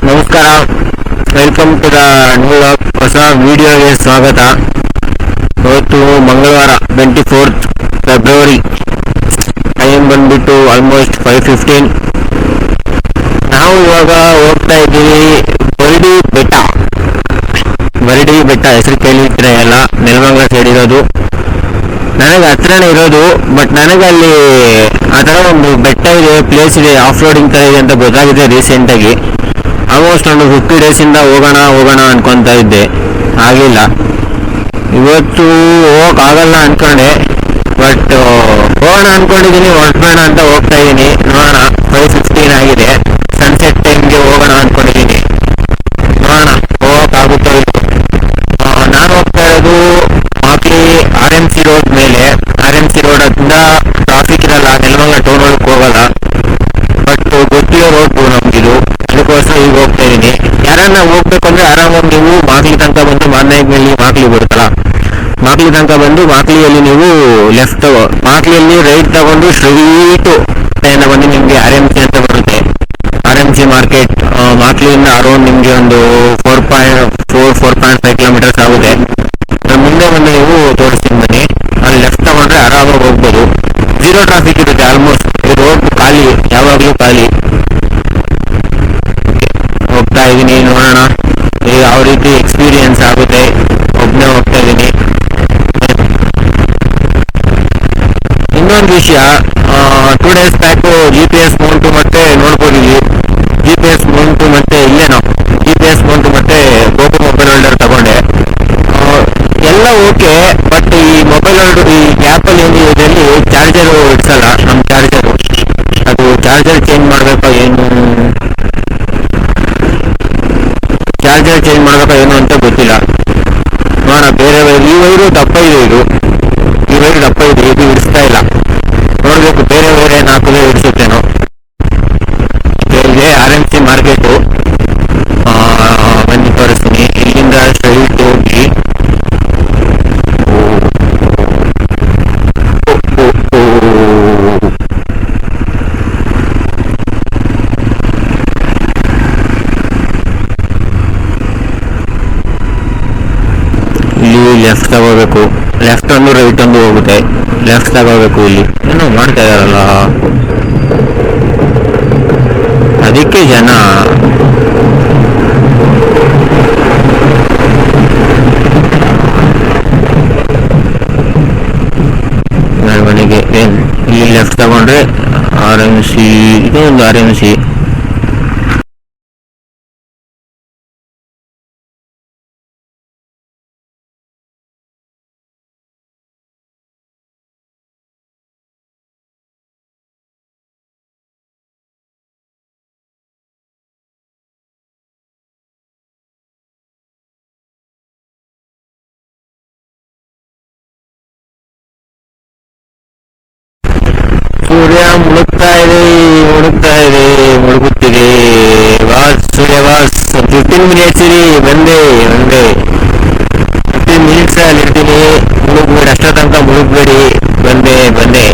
ನಮಸ್ಕಾರ, welcome to the new ಹೊಸ ವಿಡಿಯೋಗೆ ಸ್ವಾಗತ. ಇವತ್ತು ಮಂಗಳವಾರ 24th ಫೆಬ್ರವರಿ. ಟೈಮ್ ಬಂದ್ಬಿಟ್ಟು ಆಲ್ಮೋಸ್ಟ್ 5:15. ನಾವು ಇವಾಗ ಹೋಗ್ತಾ ಇದ್ದೀವಿ ಬರಡಿ ಬೆಟ್ಟ ಹೆಸರು ಕೇಳಿದ್ರೆ ಎಲ್ಲ ನೆಲಮಂಗಲ ಸೈಡ್ ಇರೋದು. ನನಗೆ ಹತ್ರನೇ ಇರೋದು, ಬಟ್ ನನಗಲ್ಲಿ ಆ ಥರ ಒಂದು ಬೆಟ್ಟ ಇದೆ, ಪ್ಲೇಸ್ ಇದೆ, ಆಫ್ ರೋಡಿಂಗ್ ಥರ ಇದೆ ಅಂತ ಗೊತ್ತಾಗಿದೆ ರೀಸೆಂಟಾಗಿ. ಆಲ್ಮೋಸ್ಟ್ ಒಂದು 50 ಡೇಸಿಂದ ಹೋಗೋಣ ಅನ್ಕೊತಾ ಇದ್ದೆ, ಆಗಿಲ್ಲ. ಇವತ್ತು ಹೋಗೋಕ್ಕಾಗಲ್ಲ ಅನ್ಕೊಂಡೆ, ಬಟ್ ಹೋಗೋಣ ಅನ್ಕೊಂಡಿದ್ದೀನಿ, ಹೊರಟೋಣ ಅಂತ ಹೋಗ್ತಾ ಇದ್ದೀನಿ. ನೋಡೋಣ, 5:15 ಆಗಿದೆ. ಸನ್ಸೆಟ್ ಟೈಮ್ಗೆ ಹೋಗೋಣ ಅನ್ಕೊಂಡಿದ್ದೀನಿ. ನೋಡೋಣ ಹೋಗೋಕ್ಕಾಗುತ್ತೋ ಇಲ್ಲ. ನಾನು ಹೋಗ್ತಾ ಇರೋದು ಮಾಕ್ಲಿ RMC ರೋಡ್ ಮೇಲೆ. RMC ರೋಡ್ ಹತ್ತಿರ ಟ್ರಾಫಿಕ್ ಇರಲ್ಲ, ನೆಲಮಂಗಲ ಟೌನ್ ಒಳಗೆ ಹೋಗಲ್ಲ, ಬಟ್ ಗೊತ್ತಿರೋ ರೋಡ್ ನಮಗಿದು. ಅದಕ್ಕೋಸ್ಕರ ಈಗ ಹೋಗ್ತಾ ಇದ್ದೀನಿ. ಯಾರನ್ನ ಹೋಗ್ಬೇಕು ಅಂದ್ರೆ ಆರಾಮಾಗಿ ನೀವು ಮಾಕ್ಲಿ ತನಕ ಬಂದು ಮಾದನಾಯಕನಹಳ್ಳಿ ಮಾಕ್ಲಿ ಬರುತ್ತಲ್ಲ, ಮಾಕ್ಲಿ ತನಕ ಬಂದು ಮಾಕ್ಲಿಯಲ್ಲಿ ನೀವು ಮಾಕ್ಲಿಯಲ್ಲಿ ರೈಟ್ ತಗೊಂಡು ಸ್ಟ್ರೈಟು ಬಂದು ನಿಮಗೆ RMC ಅಂತ ಬರುತ್ತೆ. RMC ಮಾರ್ಕೆಟ್ ಮಾಕ್ಲಿಯಿಂದ ಅರೌಂಡ್ ನಿಮಗೆ ಒಂದು 4.5 ಕಿಲೋಮೀಟರ್ಸ್ ಆಗುತ್ತೆ. ಮುಂದೆ ಬಂದು ನೀವು ತೋರಿಸ್ತೀನಿ ಬನ್ನಿ. ಅಲ್ಲಿ ಲೆಫ್ಟ್ ತಗೊಂಡ್ರೆ ಆರಾಮಾಗಿ ಹೋಗ್ಬೋದು. ಝೀರೋ ಟ್ರಾಫಿಕ್ ಇರುತ್ತೆ, ಆಲ್ಮೋಸ್ಟ್ ರೋಡ್ ಖಾಲಿ, ಯಾವಾಗಲೂ ಖಾಲಿ. ಹೋಗ್ತಾ ಇದ್ದೀನಿ, ನೋಡೋಣ ಯಾವ ರೀತಿ ಎಕ್ಸ್ಪೀರಿಯನ್ಸ್ ಆಗುತ್ತೆ. ಒಬ್ಬನೇ ಹೋಗ್ತಾ ಇದ್ದೀನಿ. ಇನ್ನೊಂದು ವಿಷಯ, 2 days ಬ್ಯಾಕು GPS ಮೌಂಟು ಮತ್ತೆ ನೋಡ್ಕೊಂಡಿದ್ವಿ. GPS ಮೌಂಟು ಮತ್ತೆ ಇಲ್ಲೇನೋ GPS ಮೌಂಟು ಮತ್ತೆ ಗೋಪು ಮೊಬೈಲ್ ಹೋಲ್ಡರ್ ತಗೊಂಡೆ. ಎಲ್ಲ ಓಕೆ, ಬಟ್ ಈ ಮೊಬೈಲ್ ಹೋಲ್ಡರ್ ಈ ಆ್ಯಪಲ್ಲಿ ಇದರಲ್ಲಿ ಚಾರ್ಜರು ಇಡ್ಸಲ್ಲ. ನಮ್ಮ ಚಾರ್ಜರು ಅದು ಚಾರ್ಜರ್ ಚೇಂಜ್ ಮಾಡಬೇಕಾ ಏನು ಅಂತ ಗೊತ್ತಿಲ್ಲ. ನೋಡೋಣ, ಬೇರೆ ಈ ವೈರು ದಪ್ಪ ಇದೆ, ಇದು ಇಡಿಸ್ತಾ ಇಲ್ಲ. ನೋಡ್ಬೇಕು, ಬೇರೆ 4 ಇಡಿಸುತ್ತೇನೋ. ಇದೆ RMC ಮಾರ್ಕೆಟು, ಬನ್ನಿ ತೋರಿಸ್ತೀನಿ. ಇಲ್ಲಿಂದ ಸ್ಟ್ರೈಟ್ ಹೋಗಿ ಇಲ್ಲಿ ಲೆಫ್ಟ್ ತಗೋಬೇಕು. ಲೆಫ್ಟ್ ಒಂದು ರೈಟ್ ಒಂದು ಹೋಗುತ್ತೆ. ಲೆಫ್ಟ್ ತಗೋಬೇಕು. ಇಲ್ಲಿ ಏನೋ ಮಾಡ್ತಾ ಇದಾರಲ್ಲ, ಅದಕ್ಕೆ ಜನ. ಮನೆಗೆ ಇಲ್ಲಿ ಲೆಫ್ಟ್ ತಗೊಂಡ್ರೆ RMC, ಇದು ಒಂದು RMC. ಸೂರ್ಯ ಮುಳುಗುತ್ತಿದೆ. ಸೂರ್ಯ 15 ಮಿನಿಟ್ಸ್ ಇರಿ, ಬಂದೆ 15 ಮಿನಿಟ್ಸ್ ಅಲ್ಲಿ ಇರ್ತೀನಿ. ಮುಳುಗ್ಬೇಡಿ, ಅಷ್ಟೋ ತನಕ ಮುಳುಗ್ಬೇಡಿ. ಬಂದೆ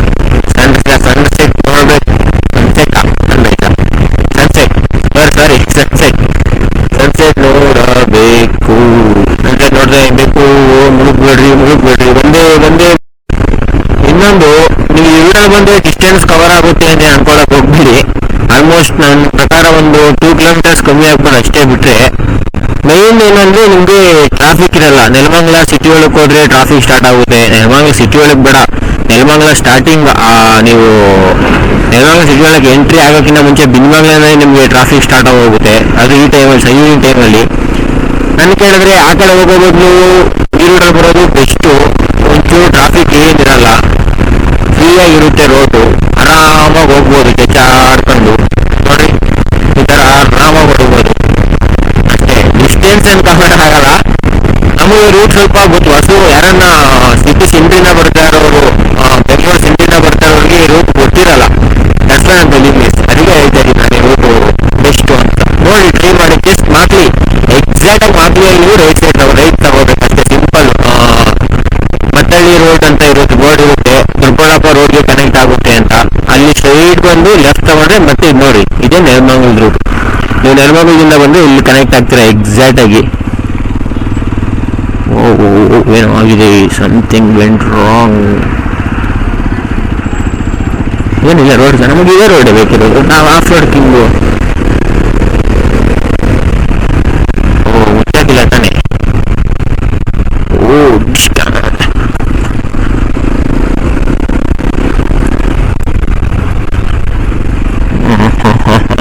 ಸನ್ಸೆಟ್ ನೋಡ್ಬೇಕು. ಸನ್ಸೆಟ್ ನೋಡಬೇಕು. ಸನ್ಸೆಟ್ ನೋಡ್ಬೇಕು. ಮುಳುಗ್ಬೇಡ್ರಿ. ಬಂದೆ. ಇನ್ನೊಂದು, ನೀವು ಇವುಗಳಲ್ಲಿ ಬಂದು ಡಿಸ್ಟೆನ್ಸ್ ಕವರ್ ಆಗುತ್ತೆ ಅಂತ ಅನ್ಕೊಳಕ್ ಹೋಗ್ಬಿಡಿ. ಆಲ್ಮೋಸ್ಟ್ ನನ್ನ ಪ್ರಕಾರ ಒಂದು 2 ಕಿಲೋಮೀಟರ್ಸ್ ಕಮ್ಮಿ ಆಗ್ಬೋದು ಅಷ್ಟೇ. ಬಿಟ್ರೆ ಮೈನ್ ಏನಂದ್ರೆ ನಿಮ್ಗೆ ಟ್ರಾಫಿಕ್ ಇರಲ್ಲ. ನೆಲಮಂಗಲ ಸಿಟಿ ಒಳಗೆ ಹೋದ್ರೆ ಟ್ರಾಫಿಕ್ ಸ್ಟಾರ್ಟ್ ಆಗುತ್ತೆ. ನೆಲಮಂಗಲ ಸಿಟಿ ಒಳಗೆ ಬೇಡ, ನೆಲಮಂಗಲ ಸ್ಟಾರ್ಟಿಂಗ್ ನೀವು ನೆಲಮಂಗಲ ಸಿಟಿ ಒಳಗೆ ಎಂಟ್ರಿ ಆಗೋಕ್ಕಿಂತ ಮುಂಚೆ ಬಿನ್ಮಂಗಲನೇ ನಿಮಗೆ ಟ್ರಾಫಿಕ್ ಸ್ಟಾರ್ಟ್ ಆಗೋಗುತ್ತೆ. ಅದು ಈ ಟೈಮಲ್ಲಿ ನನ್ನ ಕೇಳಿದ್ರೆ ಆ ಕಡೆ ಹೋಗೋ ಬದಲು ಈ ರೂಟಲ್ಲಿ ಬರೋದು ಬೆಸ್ಟು. ಒಂಚೂರು ಟ್ರಾಫಿಕ್ ಏನಿರಲ್ಲ, ಫ್ರೀಯಾಗಿರುತ್ತೆ ರೋಡು, ಆರಾಮಾಗಿ ಹೋಗ್ಬೋದು ಕೆಚ್ಚಾಡ್ಕೊಂಡು. ನೋಡಿ, ಈ ಥರ ಆರಾಮಾಗಿ ಹೋಗ್ಬೋದು ಅಷ್ಟೇ. ಡಿಸ್ಟೆನ್ಸ್ ಏನು ಕವರ್ ಆಗಲ್ಲ. ನಮಗೆ ರೂಟ್ ಸ್ವಲ್ಪ ಗೊತ್ತು. ಯಾರನ್ನ ಸಿಟಿ ಸೆಂಟ್ರಿಂದ ಬರ್ತಾ ಇರೋರು, ಬೆಂಗಳೂರು ಸೆಂಟ್ರಿಂದ ಬರ್ತಾ ಇರೋರಿಗೆ ರೂಟ್ ಗೊತ್ತಿರಲ್ಲ. ದಟ್ಸ್ ವೈ ನಾನು ಅದಕ್ಕೆ ಹೇಳ್ತಾ ಇದ್ದೀನಿ ನಾನು ರೂಟು ಬೆಸ್ಟು ಅಂತ. ನೋಡಿ, ಟ್ರೈ ಮಾಡಿ. Just ಮಾಕ್ಲಿ, ಎಕ್ಸಾಕ್ಟಾಗಿ ಮಾಕ್ಲಿಯಲ್ಲಿ right ತಗೋಬೇಕಷ್ಟೇ. ಸಿಂಪಲ್. ಮತ್ತಳ್ಳಿ ರೋಡ್ ಅಂತ ಇರುತ್ತೆ, ಬೋರ್ಡ್ ಇರುತ್ತೆ, ದೊಡ್ಡಬಳ್ಳಾಪುರ ರೋಡ್ಗೆ ಕನೆಕ್ಟ್ ಆಗುತ್ತೆ ಅಂತ. ಅಲ್ಲಿ ಸ್ಟ್ರೈಟ್ ಬಂದು ಲೆಫ್ಟ್ ತಗೊಂಡ್ರೆ ಮತ್ತೆ ಇದು ನೋಡಿ, ಇದೇ ನೆಲಮಂಗಲ ರೂಟ್. ನೀವು ನೀವು ನೆಲಮಂಗಲದಿಂದ ಬಂದು ಇಲ್ಲಿ ಕನೆಕ್ಟ್ ಆಗ್ತೀರಾ ಎಕ್ಸಾಕ್ಟ್ ಆಗಿ. ಏನೋ ಆಗಿದೆ, ಸಮಥಿಂಗ್ ವೆಂಟ್ ರಾಂಗ್. ಏನಿಲ್ಲ, ರೋಡ್ ನಮಗೆ ಇದೇ ರೋಡ್ ಬೇಕಿರೋದು, ನಾವು ಆಫ್ ರೋಡ್ ಕಿಂಗು. ಗೊತ್ತಾಗಿಲ್ಲ ತಾನೆ.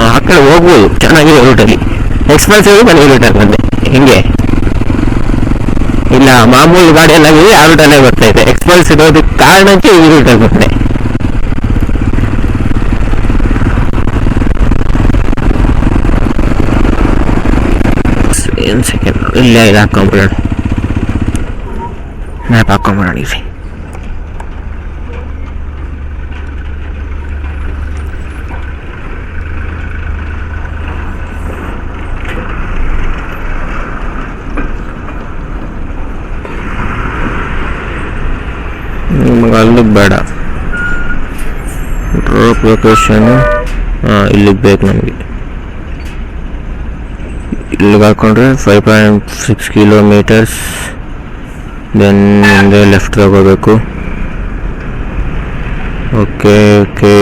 ಆ ಕಡೆ ಹೋಗ್ಬೋದು, ಚೆನ್ನಾಗಿದೆ ರೂಟಲ್ಲಿ. ಎಕ್ಸ್ಪ್ರೆಸ್ ಮನೆ ರೂಟಲ್ಲಿ ಬಂದೆ ಹಿಂಗೆ. ಇಲ್ಲ, ಮಾಮೂಲಿ ಗಾಡಿ ಎಲ್ಲ ಆ ರೂಟಲ್ಲೇ ಬರ್ತಾ ಇದೆ. ಎಕ್ಸ್ಪ್ರೆಸ್ ಇರೋದಕ್ಕೆ ಕಾರಣಕ್ಕೆ ಈ ರೂಟಲ್ಲಿ ಬಂದೆ. ಏನು ಸೆಕೆಂಡ್ ಇಲ್ಲೇ ಇದು ಹಾಕೊಂಬಿಡೋಣ, ಮ್ಯಾಪ್ ಹಾಕೊಂಬಿಡೋಣ. ಇಲ್ಲಿ ನಮಗೆ ಅಲ್ಲಿಗೆ ಬೇಡ, ಡ್ರಾಪ್ ಲೊಕೇಶನು ಇಲ್ಲಿಗೆ ಬೇಕು ನಮಗೆ. ಇಲ್ಲಿಗೆ ಹಾಕೊಂಡ್ರೆ 5.6 ಕಿಲೋಮೀಟರ್ಸ್. ದೆನ್ ಹಿಂದೆ ಲೆಫ್ಟ್ ತಗೋಬೇಕು. ಓಕೆ ಓಕೆ,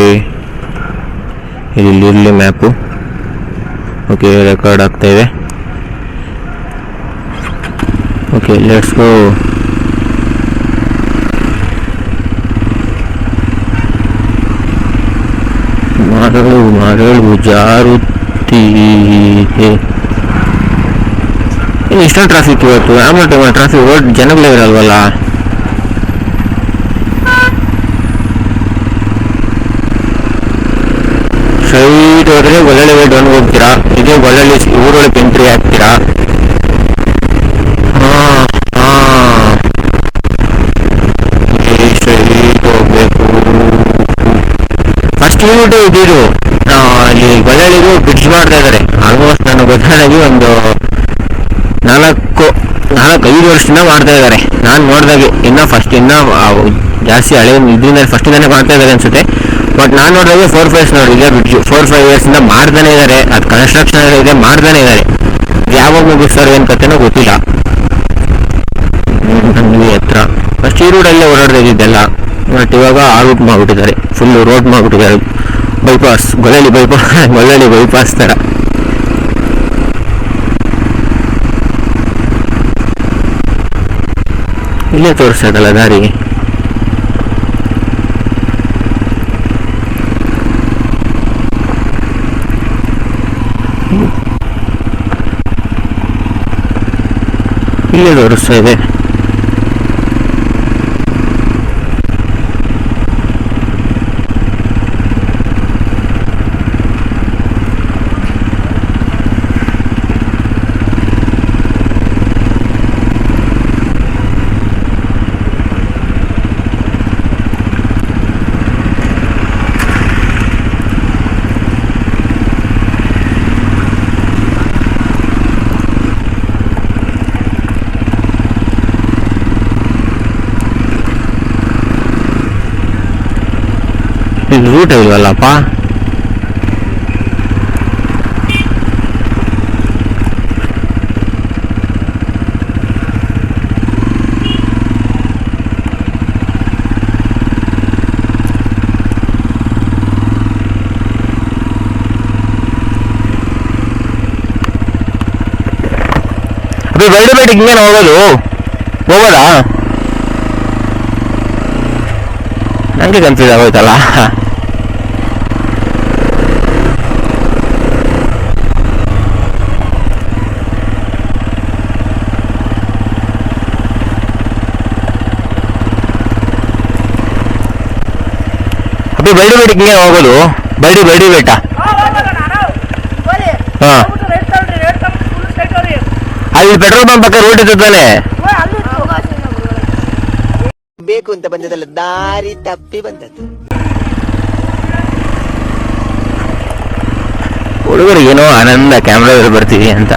ಇಲ್ಲಿರಲಿ ಮ್ಯಾಪು. ಓಕೆ, ರೆಕಾರ್ಡ್ ಆಗ್ತಾಯಿದೆ. Okay, let's go. ಮರಳು ಜಾರುತ್ತೀದೆ. ಇನ್ನು ಇಷ್ಟೊಂದು ಟ್ರಾಫಿಕ್ ಇವತ್ತು. ಆಮೇಲೆ ಟ್ರಾಫಿಕ್ ಓಡ್ ಜನಗಳೇ ಇರಲ್ವಲ್ಲ. ಸ್ಟ್ರೈಟ್ ಹೋದ್ರೆ ಒಳ್ಳೊಳ್ಳೆ ವೇಟ್ ಒಂದು ಹೋಗ್ತೀರಾ, ಇದೇ ಒಳ್ಳೊಳ್ಳೆ ಊರೊಳಗೆ ಎಂಟ್ರಿ ಆಗ್ತೀರಾ. ಸ್ಟ್ರೈಟ್ ಹೋಗ್ಬೇಕು. ಫಸ್ಟ್ ಯೂನಿಟ್ ಇದಿರು ಅಲ್ಲಿ ಗೊಳ್ಳಳ್ಳಿಗೂ ಬ್ರಿಡ್ಜ್ ಮಾಡ್ತಾ ಇದ್ದಾರೆ. ಆಲ್ಮೋಸ್ಟ್ ನನಗೆ ಗೊತ್ತಾಗಿ ಒಂದು 4-5 ವರ್ಷದಿಂದ ಮಾಡ್ತಾ ಇದ್ದಾರೆ. ನಾನು ನೋಡಿದಾಗೆ ಇನ್ನೂ ಜಾಸ್ತಿ ಹಳೆ ಇದರಿಂದ ಫಸ್ಟಿಂದಾನೆ ಮಾಡ್ತಾ ಇದ್ದಾರೆ ಅನ್ಸುತ್ತೆ. ಬಟ್ ನಾನು ನೋಡಿದಾಗೆ 4-5 ಇಯರ್ಸ್ ನೋಡಿದೆ ಬ್ರಿಡ್ಜ್. 4-5 ಇಯರ್ಸಿಂದ ಮಾಡ್ತಾನೆ ಇದ್ದಾರೆ. ಅದು ಕನ್ಸ್ಟ್ರಕ್ಷನ್ ಇದೆ, ಮಾಡ್ತಾನೆ ಇದ್ದಾರೆ. ಯಾವಾಗ ಮುಗಿಸ್ತಾರೆ ಏನು ಕಥೆನೋ ಗೊತ್ತಿಲ್ಲ. ನನಗೆ ಹತ್ರ ಫಸ್ಟ್ ಈ ರೂಟಲ್ಲೇ ಓಡಾಡ್ತಾ ಇದ್ದಿದ್ದೆಲ್ಲ, ಬಟ್ ಇವಾಗ ಆ ರೂಟ್ ಮಾಡಿಬಿಟ್ಟಿದ್ದಾರೆ, ಫುಲ್ಲು ರೋಡ್ ಮಾಡಿಬಿಟ್ಟಿದ್ದಾರೆ. ಬೈಪಾಸ್, ಗೊಳ್ಳಳ್ಳಿ ಬೈಪಾಸ್ ಥರ. ಇಲ್ಲೇ ತೋರಿಸ್ತದಲ್ಲ ದಾರಿ. ಇಲ್ಲೇ ತೋರಿಸ್ತಾ ಇದೆ. ಇದು ರೂಟ್ ಇಲ್ವಲ್ಲಪ್ಪ. ಅದು ಬೇಡ ಹಿಂಗೇನು ಹೋಗೋದಾ? ನನಗೆ ಕನ್ಫ್ಯೂಸ್ ಆಗೋಯ್ತಲ್ಲ. ಅಬ್ಬಿ ಬೈಡಿ ಬೆಟ್ಟಕ್ಕೆ ಹಿಂಗೆ ಹೋಗೋದು? ಬೈಡಿ ಬೆಟ್ಟ. ಹಾಂ, ಅಲ್ಲಿ ಪೆಟ್ರೋಲ್ ಪಂಪ್ ಪಕ್ಕ ರೋಡ್ ಇತ್ತು ತಾನೆ. ಬೇಕು ಅಂತ ಬಂದದಲ್ಲ, ದಾರಿ ತಪ್ಪಿ ಬಂದದ್ದು. ಹುಡುಗರಿಗೆ ಏನೋ ಆನಂದ ಕ್ಯಾಮ್ರಾದಲ್ಲಿ ಬರ್ತೀವಿ ಅಂತ.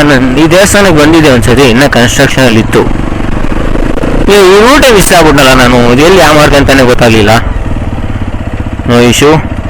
ನಾನು ಈ ದೇವಸ್ಥಾನಕ್ಕೆ ಬಂದಿದ್ದೆ ಒಂದ್ಸತಿ, ಇನ್ನ ಕನ್ಸ್ಟ್ರಕ್ಷನ್ ಅಲ್ಲಿ ಇತ್ತು. ಈ ರೂಟೇ ಮಿಸ್ ಆಗ್ಬಿಟ್ಟಲ್ಲ ನಾನು, ಎಲ್ಲಿ ಯಾವ ಮಾರ್ಗ ಅಂತಾನೆ ಗೊತ್ತಾಗ್ಲಿಲ್ಲ. No issue.